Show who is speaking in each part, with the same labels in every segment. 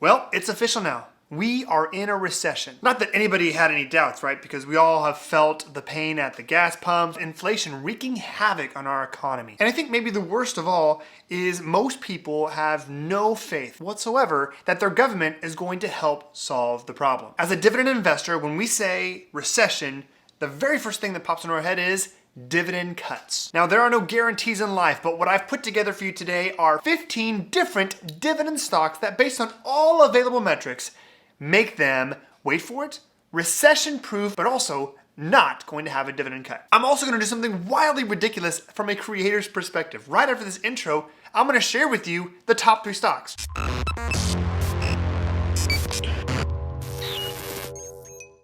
Speaker 1: Well, it's official now. We are in a recession. Not that anybody had any doubts, right? Because we all have felt the pain at the gas pumps, inflation wreaking havoc on our economy. And I think maybe the worst of all is most people have no faith whatsoever that their government is going to help solve the problem. As a dividend investor, when we say recession, the very first thing that pops into our head is dividend cuts. Now, there are no guarantees in life, but what I've put together for you today are 15 different dividend stocks that, based on all available metrics, make them, wait for it, recession-proof, but also not going to have a dividend cut. I'm also going to do something wildly ridiculous from a creator's perspective. Right after this intro, I'm going to share with you the top 3 stocks.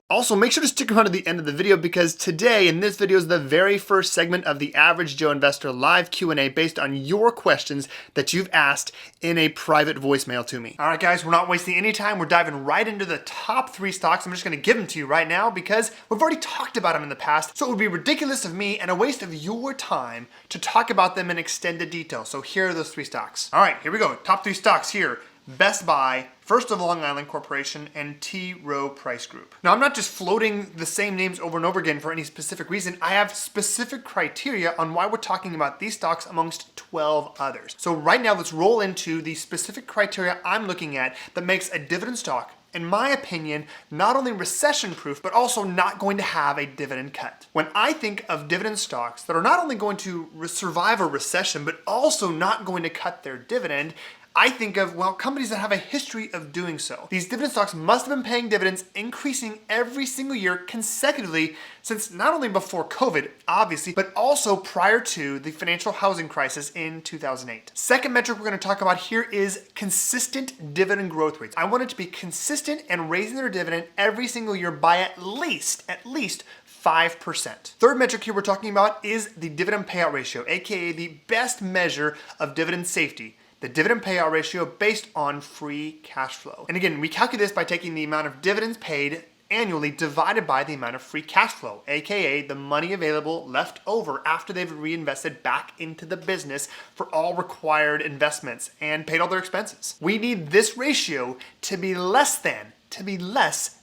Speaker 1: Also, make sure to stick around to the end of the video because today in this video is the very first segment of the Average Joe Investor live Q&A based on your questions that you've asked in a private voicemail to me. All right, guys, we're not wasting any time. We're diving right into the top 3 stocks. I'm just going to give them to you right now because we've already talked about them in the past. So it would be ridiculous of me and a waste of your time to talk about them in extended detail. So here are those 3 stocks. All right, here we go. Top 3 stocks here. Best Buy, First of Long Island Corporation, and T. Rowe Price Group. Now, I'm not just floating the same names over and over again for any specific reason. I have specific criteria on why we're talking about these stocks amongst 12 others. So right now, let's roll into the specific criteria I'm looking at that makes a dividend stock, in my opinion, not only recession-proof, but also not going to have a dividend cut. When I think of dividend stocks that are not only going to survive a recession, but also not going to cut their dividend, I think of, well, companies that have a history of doing so. These dividend stocks must have been paying dividends, increasing every single year consecutively since not only before COVID, obviously, but also prior to the financial housing crisis in 2008. Second metric we're going to talk about here is consistent dividend growth rates. I want it to be consistent and raising their dividend every single year by at least 5%. Third metric here we're talking about is the dividend payout ratio, aka the best measure of dividend safety. The dividend payout ratio based on free cash flow. And again, we calculate this by taking the amount of dividends paid annually divided by the amount of free cash flow, aka the money available left over after they've reinvested back into the business for all required investments and paid all their expenses. We need this ratio to be less than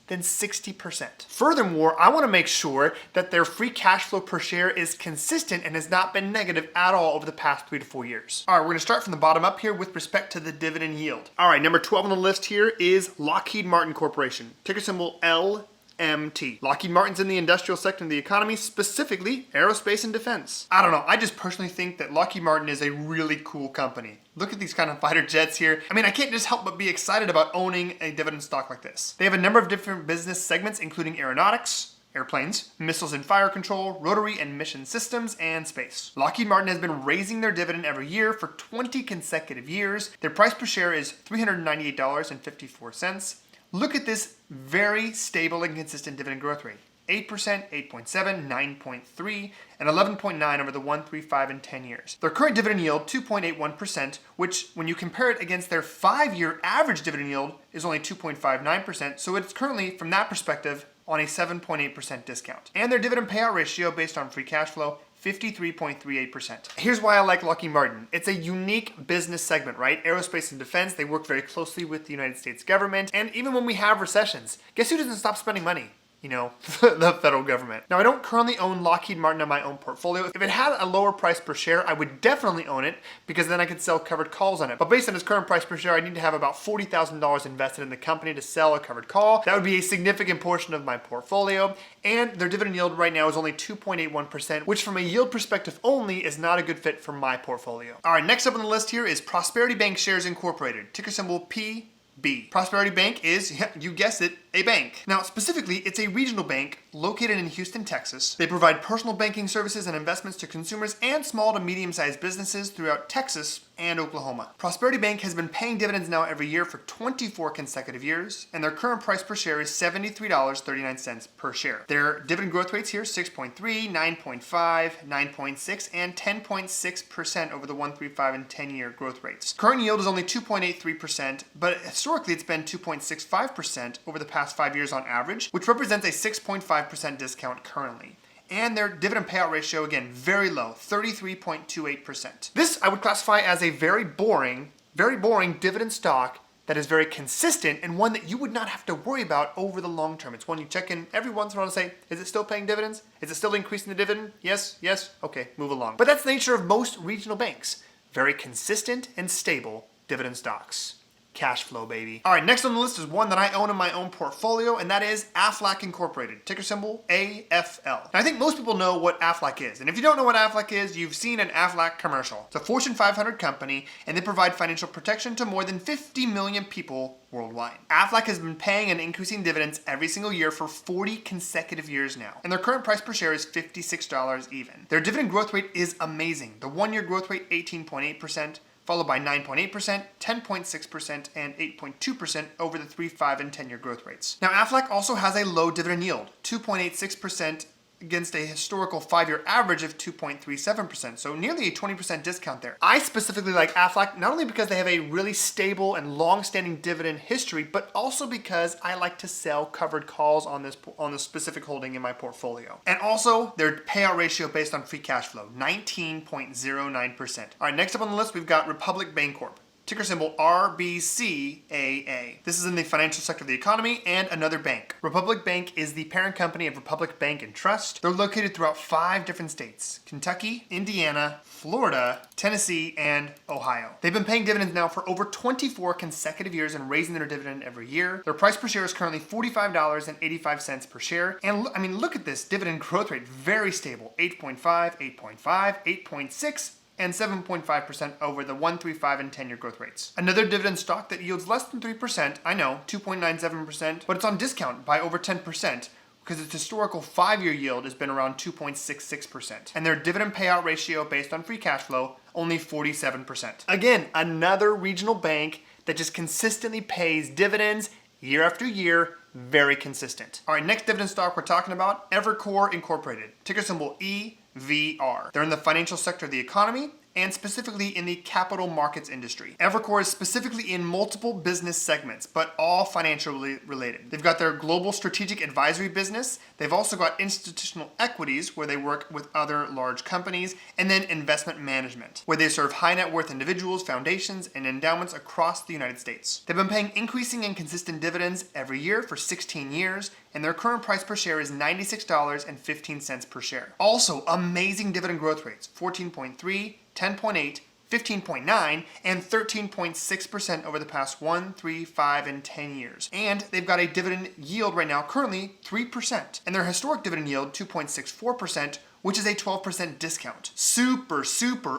Speaker 1: 60%. Furthermore, I want to make sure that their free cash flow per share is consistent and has not been negative at all over the past 3 to 4 years. All right, we're going to start from the bottom up here with respect to the dividend yield. All right, number 12 on the list here is Lockheed Martin Corporation, ticker symbol LMT. Lockheed Martin's in the industrial sector of the economy, specifically aerospace and defense. I don't know, I just personally think that Lockheed Martin is a really cool company. Look at these kind of fighter jets here. I mean, I can't just help but be excited about owning a dividend stock like this. They have a number of different business segments, including aeronautics, airplanes, missiles and fire control, rotary and mission systems, and space. Lockheed Martin has been raising their dividend every year for 20 consecutive years. Their price per share is $398.54. Look at this very stable and consistent dividend growth rate. 8%, 8.7, 9.3, and 11.9 over the 1, 3, 5, and 10 years. Their current dividend yield, 2.81%, which when you compare it against their 5-year average dividend yield is only 2.59%, so it's currently, from that perspective, on a 7.8% discount. And their dividend payout ratio based on free cash flow, 53.38%. Here's why I like Lockheed Martin. It's a unique business segment, right? Aerospace and defense, they work very closely with the United States government, and even when we have recessions, guess who doesn't stop spending money? You know, the federal government. Now, I don't currently own Lockheed Martin in my own portfolio. If it had a lower price per share, I would definitely own it because then I could sell covered calls on it. But based on its current price per share, I need to have about $40,000 invested in the company to sell a covered call. That would be a significant portion of my portfolio. And their dividend yield right now is only 2.81%, which from a yield perspective only is not a good fit for my portfolio. All right, next up on the list here is Prosperity BANKSHARES Incorporated, ticker symbol PB. Prosperity Bank is, you guessed it, a bank. Now, specifically, it's a regional bank located in Houston, Texas. They provide personal banking services and investments to consumers and small to medium-sized businesses throughout Texas and Oklahoma. Prosperity Bank has been paying dividends now every year for 24 consecutive years, and their current price per share is $73.39 per share. Their dividend growth rates here, 6.3, 9.5, 9.6, and 10.6% over the 1, 3, 5, and 10-year growth rates. Current yield is only 2.83%, but historically it's been 2.65% over the past 5 years on average, which represents a 6.5% discount currently. And their dividend payout ratio, again, very low, 33.28%. This I would classify as a very boring dividend stock that is very consistent and one that you would not have to worry about over the long term. It's one you check in every once in a while and say, is it still paying dividends? Is it still increasing the dividend? Yes, yes, okay, move along. But that's the nature of most regional banks. Very consistent and stable dividend stocks. Cash flow, baby. All right, next on the list is one that I own in my own portfolio, and that is AFLAC Incorporated, ticker symbol AFL. Now, I think most people know what AFLAC is, and if you don't know what AFLAC is, you've seen an AFLAC commercial. It's a Fortune 500 company, and they provide financial protection to more than 50 million people worldwide. AFLAC has been paying and increasing dividends every single year for 40 consecutive years now, and their current price per share is $56 even. Their dividend growth rate is amazing. The one-year growth rate, 18.8%, followed by 9.8%, 10.6%, and 8.2% over the 3, 5, and 10-year growth rates. Now, AFLAC also has a low dividend yield, 2.86% against a historical 5-year average of 2.37%, so nearly a 20% discount there. I specifically like AFLAC not only because they have a really stable and long-standing dividend history, but also because I like to sell covered calls on this specific holding in my portfolio. And also their payout ratio based on free cash flow, 19.09%. All right, next up on the list, we've got Republic BANCORP. Ticker symbol RBCAA. This is in the financial sector of the economy and another bank. Republic Bank is the parent company of Republic Bank and Trust. They're located throughout 5 different states: Kentucky, Indiana, Florida, Tennessee, and Ohio. They've been paying dividends now for over 24 consecutive years and raising their dividend every year. Their price per share is currently $45.85 per share. And I mean, look at this dividend growth rate, very stable, 8.5, 8.5, 8.6, and 7.5% over the 1, 3, 5, and 10-year growth rates. Another dividend stock that yields less than 3%, I know, 2.97%, but it's on discount by over 10% because its historical 5-year yield has been around 2.66%. And their dividend payout ratio based on free cash flow, only 47%. Again, another regional bank that just consistently pays dividends year after year, very consistent. All right, next dividend stock we're talking about, EVERCORE Incorporated, ticker symbol EVR. They're in the financial sector of the economy and specifically in the capital markets industry. EVERCORE is specifically in multiple business segments, but all financially related. They've got their global strategic advisory business. They've also got institutional equities, where they work with other large companies, and then investment management, where they serve high net worth individuals, foundations, and endowments across the United States. They've been paying increasing and consistent dividends every year for 16 years, and their current price per share is $96.15 per share. Also, amazing dividend growth rates, 14.3, 10.8, 15.9, and 13.6% over the past 1, 3, 5, and 10 years. And they've got a dividend yield right now, currently 3%. And their historic dividend yield, 2.64%, which is a 12% discount. Super,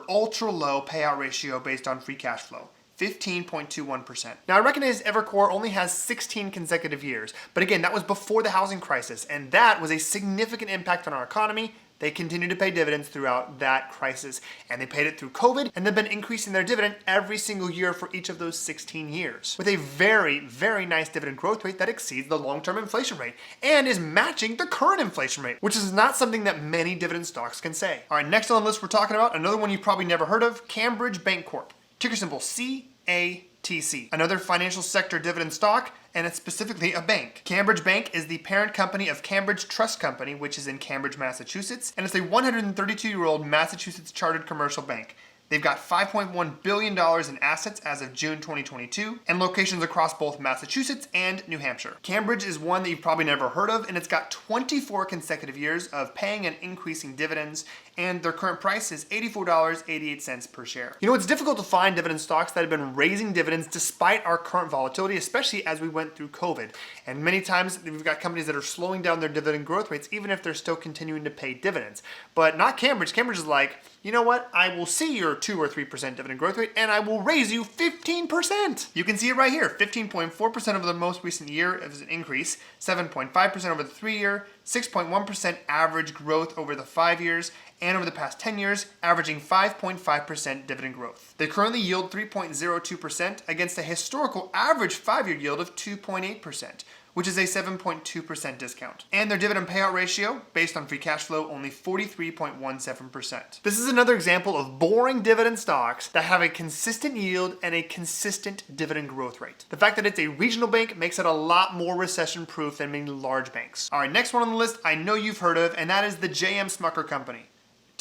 Speaker 1: ultra low payout ratio based on free cash flow. 15.21%. Now, I recognize EVERCORE only has 16 consecutive years, but again, that was before the housing crisis, and that was a significant impact on our economy. They continued to pay dividends throughout that crisis, and they paid it through COVID, and they've been increasing their dividend every single year for each of those 16 years, with a very, very nice dividend growth rate that exceeds the long-term inflation rate and is matching the current inflation rate, which is not something that many dividend stocks can say. All right, next on the list we're talking about, another one you've probably never heard of, Cambridge BANCORP, ticker symbol CATC, another financial sector dividend stock, and it's specifically a bank. Cambridge Bank is the parent company of Cambridge Trust Company, which is in Cambridge, Massachusetts, and it's a 132-year-old Massachusetts chartered commercial bank. They've got $5.1 billion in assets as of June 2022 and locations across both Massachusetts and New Hampshire. Cambridge is one that you've probably never heard of, and it's got 24 consecutive years of paying and increasing dividends, and their current price is $84.88 per share. You know, it's difficult to find dividend stocks that have been raising dividends despite our current volatility, especially as we went through COVID. And many times we've got companies that are slowing down their dividend growth rates even if they're still continuing to pay dividends. But not Cambridge. Cambridge is like, you know what? I will see your 2 or 3% dividend growth rate and I will raise you 15%. You can see it right here. 15.4% over the most recent year is an increase, 7.5% over the 3-year, 6.1% average growth over the 5 years, and over the past 10 years, averaging 5.5% dividend growth. They currently yield 3.02% against a historical average 5-year yield of 2.8%, which is a 7.2% discount. And their dividend payout ratio, based on free cash flow, only 43.17%. This is another example of boring dividend stocks that have a consistent yield and a consistent dividend growth rate. The fact that it's a regional bank makes it a lot more recession-proof than many large banks. All right, next one on the list I know you've heard of, and that is the SMUCKER company.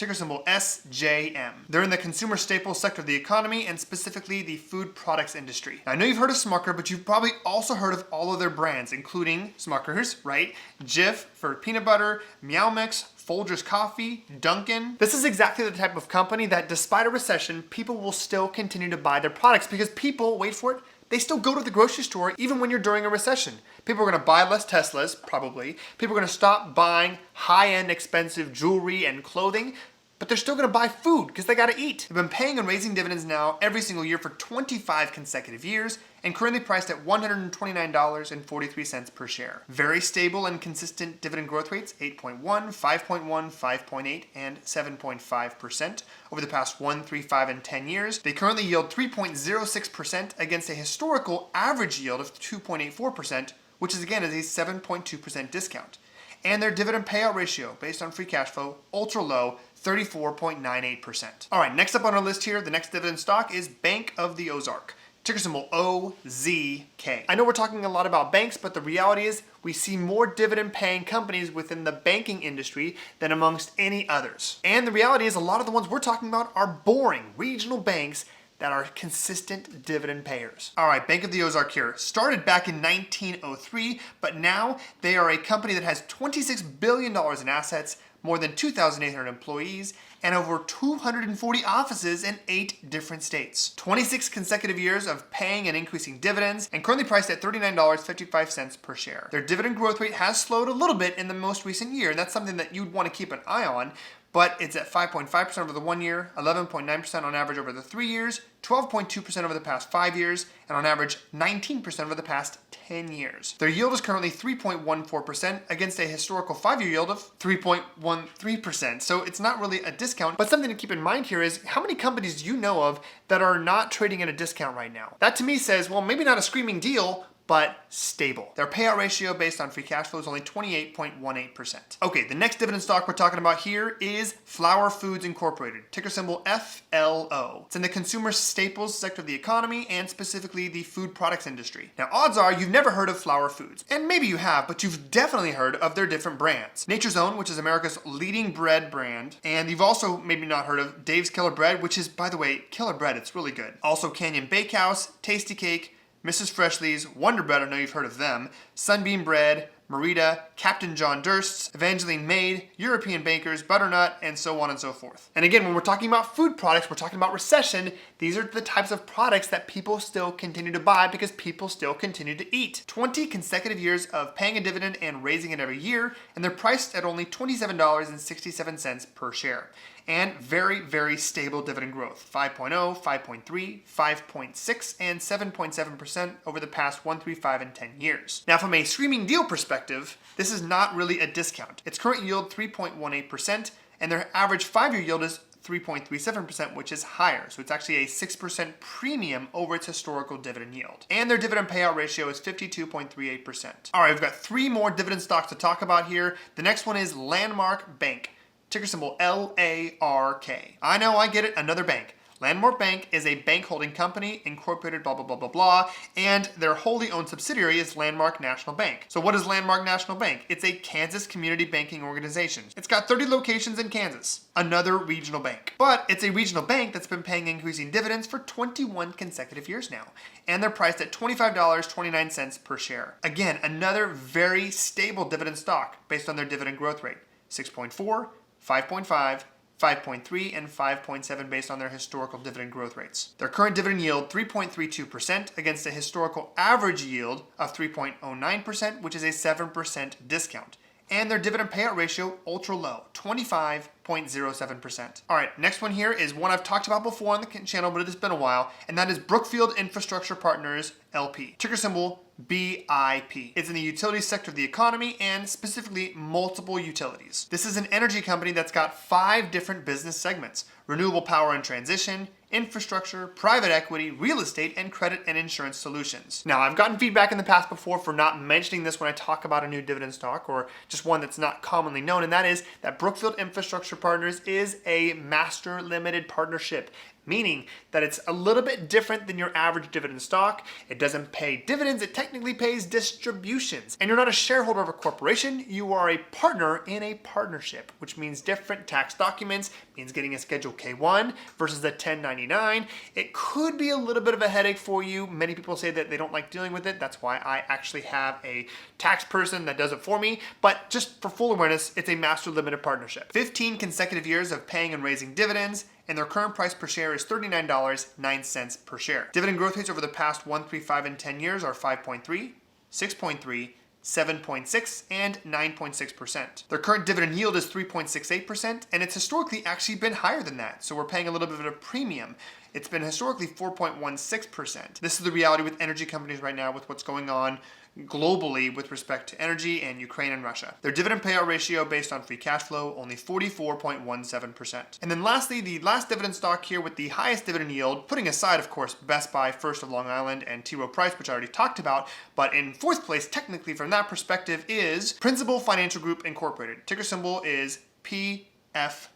Speaker 1: ticker symbol SJM. They're in the consumer staples sector of the economy and specifically the food products industry. Now, I know you've heard of SMUCKER, but you've probably also heard of all of their brands, including SMUCKERS, right? Jif for peanut butter, Meow Mix, Folgers Coffee, Dunkin'. This is exactly the type of company that despite a recession, people will still continue to buy their products because people, wait for it, they still go to the grocery store even when you're during a recession. People are gonna buy less Teslas, probably. People are gonna stop buying high-end expensive jewelry and clothing, but they're still gonna buy food because they gotta eat. They've been paying and raising dividends now every single year for 25 consecutive years and currently priced at $129.43 per share. Very stable and consistent dividend growth rates, 8.1, 5.1, 5.8, and 7.5% over the past 1, 3, 5, and 10 years. They currently yield 3.06% against a historical average yield of 2.84%, which is again is a 7.2% discount. And their dividend payout ratio, based on free cash flow, ultra low, 34.98%. All right, next up on our list here, the next dividend stock is Bank of the OZARK. Ticker symbol OZK. I know we're talking a lot about banks, but the reality is we see more dividend paying companies within the banking industry than amongst any others. And the reality is a lot of the ones we're talking about are boring regional banks that are consistent dividend payers. All right, Bank of the Ozark here. Started back in 1903, but now they are a company that has $26 billion in assets, more than 2,800 employees, and over 240 offices in 8 different states. 26 consecutive years of paying and increasing dividends, and currently priced at $39.55 per share. Their dividend growth rate has slowed a little bit in the most recent year, and that's something that you'd want to keep an eye on, but it's at 5.5% over the 1 year, 11.9% on average over the 3 years, 12.2% over the past 5 years, and on average 19% over the past 10 years. Their yield is currently 3.14% against a historical 5-year yield of 3.13%. So it's not really a discount, but something to keep in mind here is how many companies do you know of that are not trading at a discount right now? That to me says, well, maybe not a screaming deal, but stable. Their payout ratio based on free cash flow is only 28.18%. Okay, the next dividend stock we're talking about here is Flour Foods Incorporated, ticker symbol FLO. It's in the consumer staples sector of the economy and specifically the food products industry. Now, odds are you've never heard of Flour Foods, and maybe you have, but you've definitely heard of their different brands. Nature's Own, which is America's leading bread brand, and you've also maybe not heard of Dave's Killer Bread, which is, by the way, killer bread, it's really good. Also Canyon Bakehouse, Tasty Cake, Mrs. Freshly's, Wonder Bread, I know you've heard of them, Sunbeam Bread, Merita, Captain John Durst's, Evangeline Maid, European Bakers, Butternut, and so on and so forth. And again, when we're talking about food products, we're talking about recession, these are the types of products that people still continue to buy because people still continue to eat. 20 consecutive years of paying a dividend and raising it every year, and they're priced at only $27.67 per share. And very, very stable dividend growth, 5.0, 5.3, 5.6, and 7.7% over the past 1, 3, 5, and 10 years. Now, from a screaming deal perspective, this is not really a discount. Its current yield, 3.18%, and their average 5-year yield is 3.37%, which is higher. So it's actually a 6% premium over its historical dividend yield. And their dividend payout ratio is 52.38%. All right, we've got 3 more dividend stocks to talk about here. The next one is Landmark Bank. Ticker symbol LARK. I know, I get it, another bank. Landmark Bank is a bank holding company, incorporated blah, blah, blah, blah, blah, and their wholly owned subsidiary is Landmark National Bank. So what is Landmark National Bank? It's a Kansas community banking organization. It's got 30 locations in Kansas, another regional bank. But it's a regional bank that's been paying increasing dividends for 21 consecutive years now, and they're priced at $25.29 per share. Again, another very stable dividend stock based on their dividend growth rate, 6.4, 5.5, 5.3, and 5.7 based on their historical dividend growth rates. Their current dividend yield, 3.32% against a historical average yield of 3.09%, which is a 7% discount. And their dividend payout ratio, ultra low, 25.07%. All right, next one here is one I've talked about before on the channel, but it's been a while, and that is Brookfield Infrastructure Partners, LP. Ticker symbol BIP. It's in the utilities sector of the economy and specifically multiple utilities. This is an energy company that's got 5 different business segments: renewable power and transition, infrastructure, private equity, real estate, and credit and insurance solutions. Now, I've gotten feedback in the past before for not mentioning this when I talk about a new dividend stock or just one that's not commonly known, and that is that Brookfield Infrastructure Partners is a master limited partnership. meaning that it's a little bit different than your average dividend stock. It doesn't pay dividends, it technically pays distributions. And you're not a shareholder of a corporation, you are a partner in a partnership, which means different tax documents, means getting a Schedule K-1 versus a 1099. It could be a little bit of a headache for you. Many people say that they don't like dealing with it. That's why I actually have a tax person that does it for me. But just for full awareness, it's a master limited partnership. 15 consecutive years of paying and raising dividends, and their current price per share is $39.09 per share. Dividend growth rates over the past 1, 3, 5, and 10 years are 5.3, 6.3, 7.6, and 9.6%. Their current dividend yield is 3.68%, and it's historically actually been higher than that, so we're paying a little bit of a premium. It's been historically 4.16%. This is the reality with energy companies right now with what's going on globally with respect to energy and Ukraine and Russia. Their dividend payout ratio based on free cash flow, only 44.17%. And then lastly, the last dividend stock here with the highest dividend yield, putting aside, of course, Best Buy, First of Long Island, and T. Rowe Price, which I already talked about, but in fourth place, technically from that perspective, is Principal Financial Group Incorporated. Ticker symbol is PFG.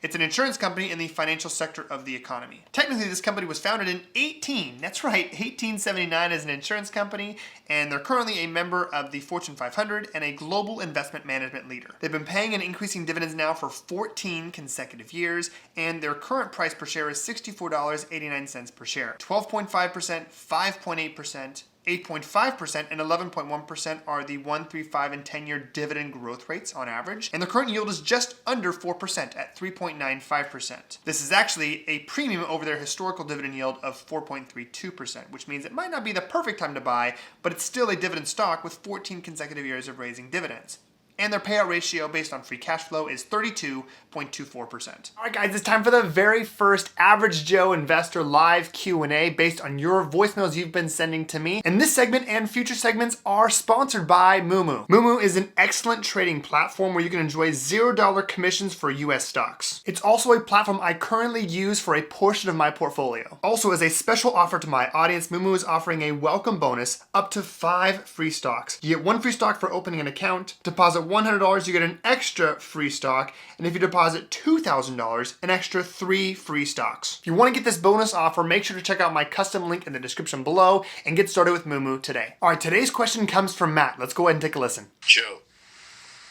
Speaker 1: It's an insurance company in the financial sector of the economy. Technically, this company was founded in 1879 as an insurance company, and they're currently a member of the Fortune 500 and a global investment management leader. They've been paying and increasing dividends now for 14 consecutive years, and their current price per share is $64.89 per share. 12.5%, 5.8%, 8.5% and 11.1% are the 1, 3, 5, and 10-year dividend growth rates on average, and the current yield is just under 4% at 3.95%. This is actually a premium over their historical dividend yield of 4.32%, which means it might not be the perfect time to buy, but it's still a dividend stock with 14 consecutive years of raising dividends. And their payout ratio based on free cash flow is 32.24%. All right, guys, it's time for the very first Average Joe Investor live Q&A based on your voicemails you've been sending to me. And this segment and future segments are sponsored by Moomoo. Moomoo is an excellent trading platform where you can enjoy $0 commissions for US stocks. It's also a platform I currently use for a portion of my portfolio. Also, as a special offer to my audience, Moomoo is offering a welcome bonus up to 5 free stocks. You get 1 free stock for opening an account, deposit $100, you get an extra free stock, and if you deposit $2,000, an extra 3 free stocks. If you want to get this bonus offer, make sure to check out my custom link in the description below and get started with Moomoo today. All right, today's question comes from Matt. Let's go ahead and take a listen.
Speaker 2: Joe,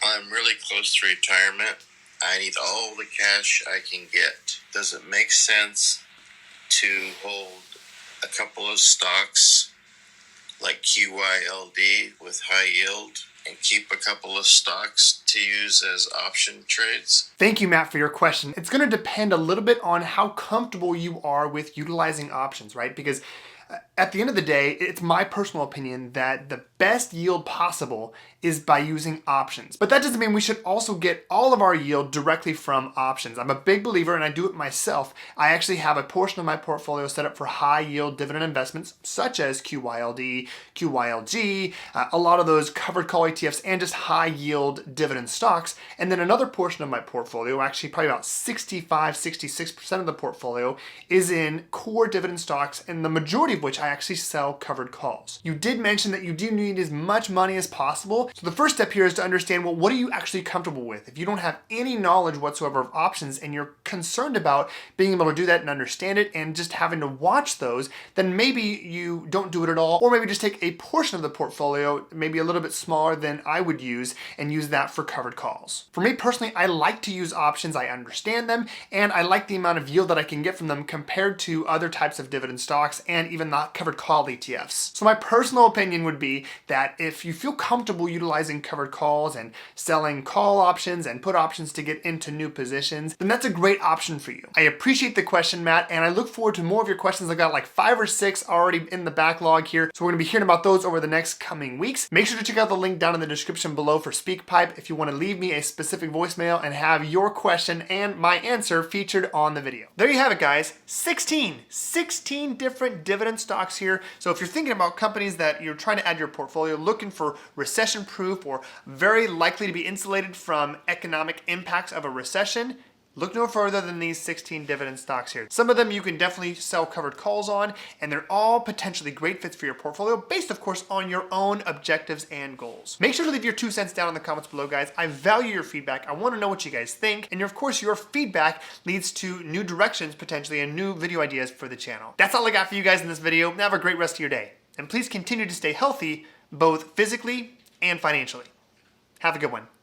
Speaker 2: I'm really close to retirement. I need all the cash I can get. Does it make sense to hold a couple of stocks like QYLD with high yield and keep a couple of stocks to use as option trades?
Speaker 1: Thank you, Matt, for your question. It's going to depend a little bit on how comfortable you are with utilizing options, right? Because at the end of the day, it's my personal opinion that the best yield possible is by using options. But that doesn't mean we should also get all of our yield directly from options. I'm a big believer, and I do it myself. I actually have a portion of my portfolio set up for high yield dividend investments, such as QYLD, QYLG, a lot of those covered call ETFs, and just high yield dividend stocks. And then another portion of my portfolio, actually probably about 65, 66% of the portfolio, is in core dividend stocks, and the majority of which I actually sell covered calls. You did mention that you do need as much money as possible. So the first step here is to understand, well, what are you actually comfortable with? If you don't have any knowledge whatsoever of options and you're concerned about being able to do that and understand it and just having to watch those, then maybe you don't do it at all, or maybe just take a portion of the portfolio, maybe a little bit smaller than I would use, and use that for covered calls. For me personally, I like to use options. I understand them, and I like the amount of yield that I can get from them compared to other types of dividend stocks and even not covered call ETFs. So my personal opinion would be that if you feel comfortable utilizing covered calls and selling call options and put options to get into new positions, then that's a great option for you. I appreciate the question, Matt, and I look forward to more of your questions. I've got like 5 or 6 already in the backlog here, so we're gonna be hearing about those over the next coming weeks. Make sure to check out the link down in the description below for SpeakPipe if you want to leave me a specific voicemail and have your question and my answer featured on the video. There you have it, guys. 16 different dividend stocks here. So if you're thinking about companies that you're trying to add to your portfolio, looking for recession-proof or very likely to be insulated from economic impacts of a recession, look no further than these 16 dividend stocks here. Some of them you can definitely sell covered calls on, and they're all potentially great fits for your portfolio based, of course, on your own objectives and goals. Make sure to leave your 2 cents down in the comments below, guys. I value your feedback. I want to know what you guys think, and of course, your feedback leads to new directions potentially and new video ideas for the channel. That's all I got for you guys in this video. Have a great rest of your day, and please continue to stay healthy, both physically and financially. Have a good one.